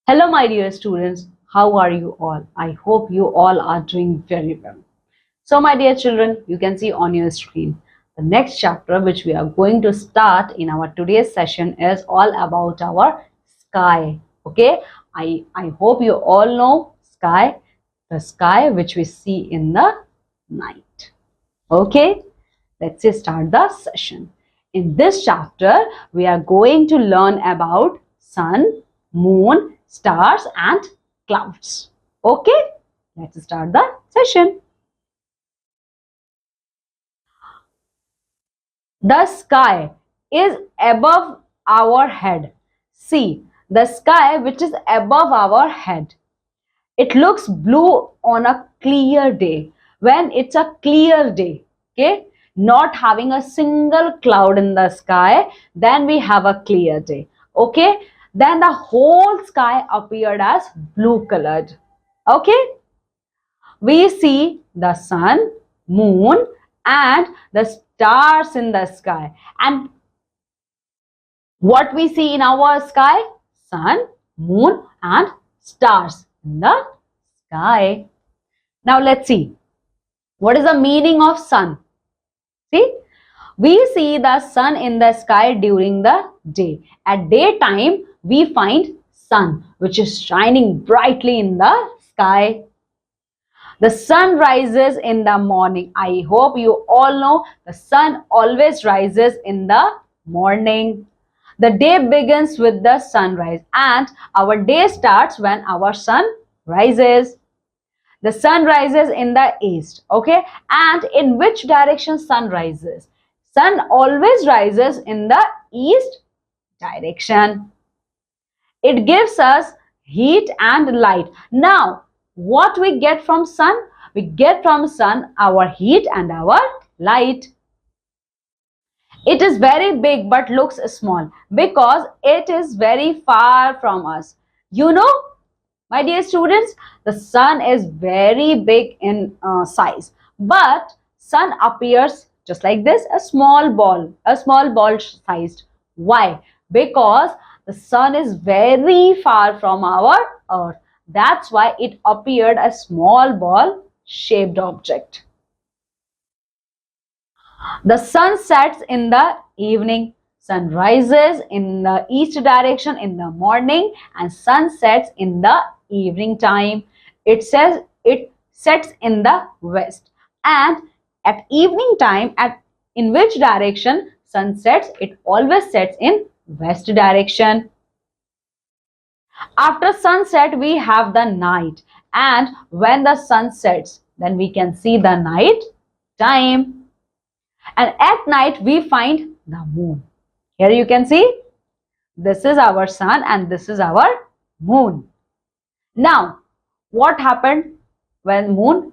Hello, my dear students. How are you all? I hope you all are doing very well. So, my dear children, you can see on your screen the next chapter which we are going to start in our today's session is all about our sky. Okay, I hope you all know sky, the sky which we see in the night. Okay, let's start the session. In this chapter, we are going to learn about sun, moon, stars and clouds. Okay, let's start the session. The sky is above our head. See, the sky which is above our head. It looks blue on a clear day. When it's a clear day, okay, not having a single cloud in the sky, then we have a clear day. Okay, then the whole sky appeared as blue colored. Okay, we see the sun, moon, and the stars in the sky. And what we see in our sky? Sun, moon, and stars in the sky. Now let's see. What is the meaning of sun? See, we see the sun in the sky during the day. At daytime, we find sun which is shining brightly in the sky. The sun rises in the morning. I hope you all know the sun always rises in the morning. The day begins with the sunrise and our day starts when our sun rises. The sun rises in the east. Okay, and in which direction sun rises? Sun always rises in the east direction. It gives us heat and light. Now what we get from sun? We get from sun our heat and our light. It is very big but looks small because it is very far from us. You know, my dear students, the sun is very big in size, but sun appears just like this, a small ball sized. Why? Because the sun is very far from our earth. That's why it appeared a small ball shaped object. The sun sets in the evening, sun rises in the east direction in the morning, and sun sets in the evening time. It says it sets in the west, and at evening time, at in which direction sun sets? It always sets in west direction. After sunset, we have the night, and when the sun sets, then we can see the night time. And at night, we find the moon. Here you can see, this is our sun and this is our moon. Now, what happened when moon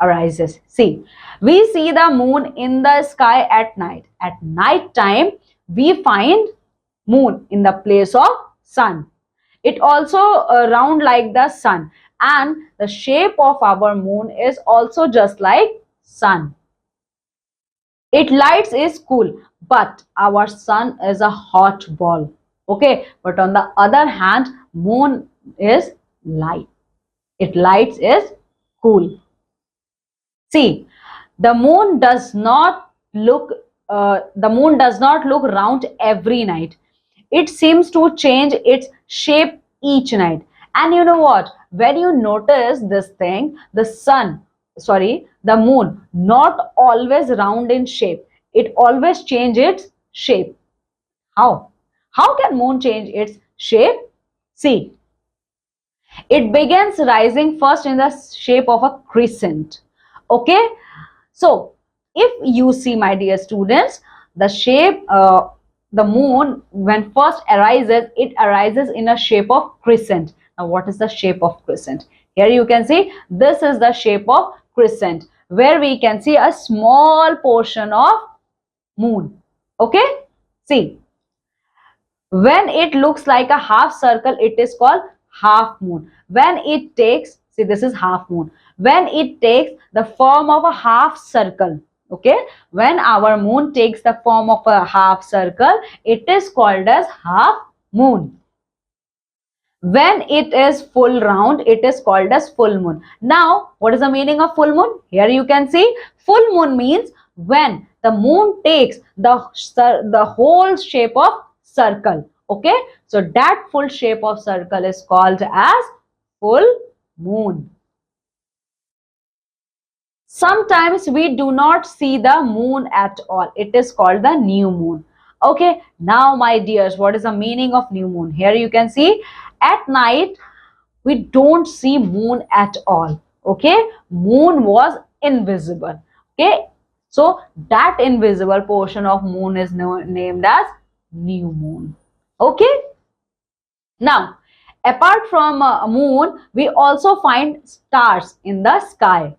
arises? See, we see the moon in the sky at night. At night time, we find moon in the place of sun. It also round like the sun, and the shape of our moon is also just like sun. It lights is cool, but our sun is a hot ball. Okay, but on the other hand, moon is light. It lights is cool. See, the moon does not look round every night. It seems to change its shape each night. And you know what? When you notice this thing, the moon, not always round in shape. It always changes its shape. How? How can moon change its shape? See, it begins rising first in the shape of a crescent. Okay, so if you see, my dear students, the shape, the moon when first arises, it arises in a shape of crescent. Now what is the shape of crescent? Here you can see, this is the shape of crescent, where we can see a small portion of moon. Okay, see, when it looks like a half circle, it is called half moon. When it takes, see, this is half moon. When it takes the form of a half circle, okay, when our moon takes the form of a half circle, it is called as half moon. When it is full round, it is called as full moon. Now, what is the meaning of full moon? Here you can see full moon means when the moon takes the whole shape of circle. Okay, so that full shape of circle is called as full moon. Sometimes we do not see the moon at all. It is called the new moon. Okay, now my dears, what is the meaning of new moon? Here you can see at night we don't see moon at all. Okay, moon was invisible. Okay, so that invisible portion of moon is named as new moon. Okay, now apart from moon, we also find stars in the sky.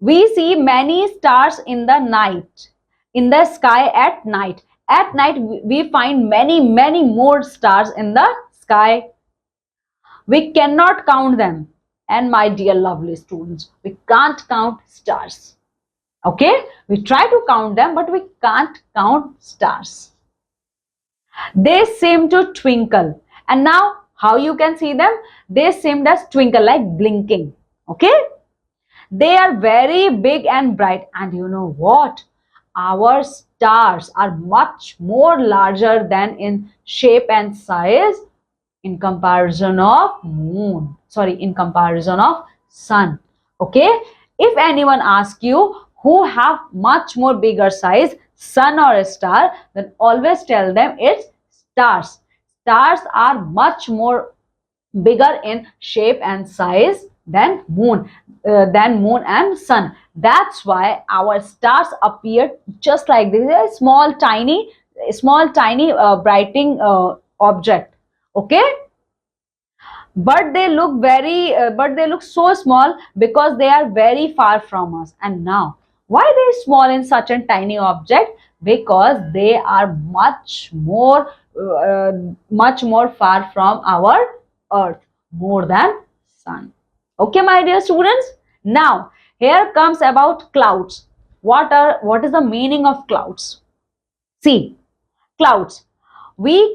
We see many stars in the night, in the sky at night. At night, we find many more stars in the sky. We cannot count them. And my dear lovely students, we can't count stars. Okay? We try to count them, but we can't count stars. They seem to twinkle. And now, how you can see them? They seem as twinkle, like blinking. Okay? They are very big and bright. And you know what? Our stars are much more larger than in shape and size in comparison of moon. Sorry, in comparison of sun. Okay? If anyone asks you who have much more bigger size, sun or a star, then always tell them it's stars. Stars are much more bigger in shape and size than moon and sun. That's why our stars appear just like this, a small tiny brightening object. Okay, but they look so small because they are very far from us. And now, why they small in such a tiny object? Because they are much more far from our earth, more than sun. Okay, my dear students. Now here comes about clouds. What is the meaning of clouds? See, clouds, we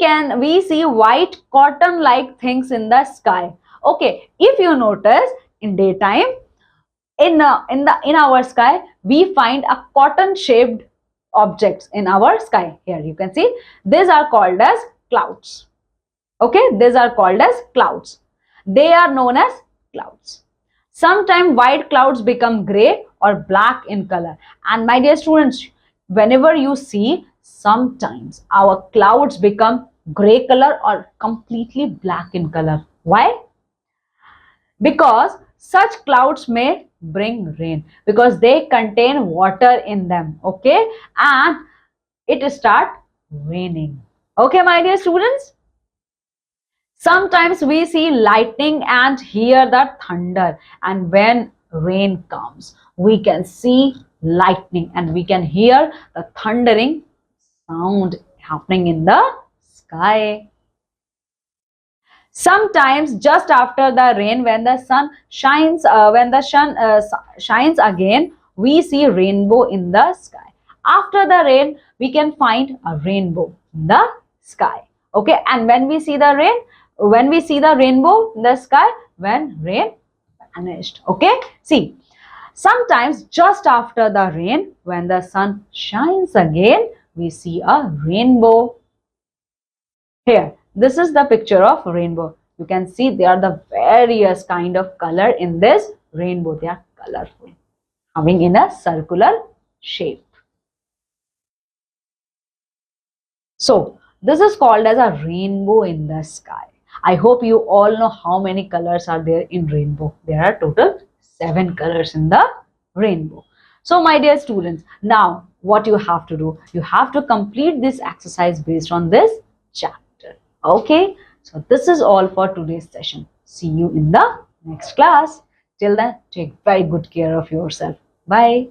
see white cotton like things in the sky. Okay, if you notice, in daytime, in our sky, we find a cotton shaped objects in our sky. Here you can see, these are called as clouds. Okay, these are called as clouds. They are known as clouds. Sometimes white clouds become gray or black in color. And my dear students, whenever you see, sometimes our clouds become gray color or completely black in color. Why? Because such clouds may bring rain, because they contain water in them. Okay, and it start raining. Okay, my dear students. Sometimes we see lightning and hear the thunder, and when rain comes, we can see lightning and we can hear the thundering sound happening in the sky. Sometimes just after the rain, when the sun shines, shines again, we see rainbow in the sky. After the rain, we can find a rainbow in the sky. Okay, and when we see the rainbow in the sky, when rain vanished. Okay, see, sometimes just after the rain, when the sun shines again, we see a rainbow. Here, this is the picture of rainbow. You can see there are the various kind of color in this rainbow. They are colorful, having in a circular shape. So this is called as a rainbow in the sky. I hope you all know how many colors are there in rainbow. There are total 7 colors in the rainbow. So my dear students, now what you have to do, you have to complete this exercise based on this chapter. Okay, so this is all for today's session. See you in the next class. Till then, take very good care of yourself. Bye.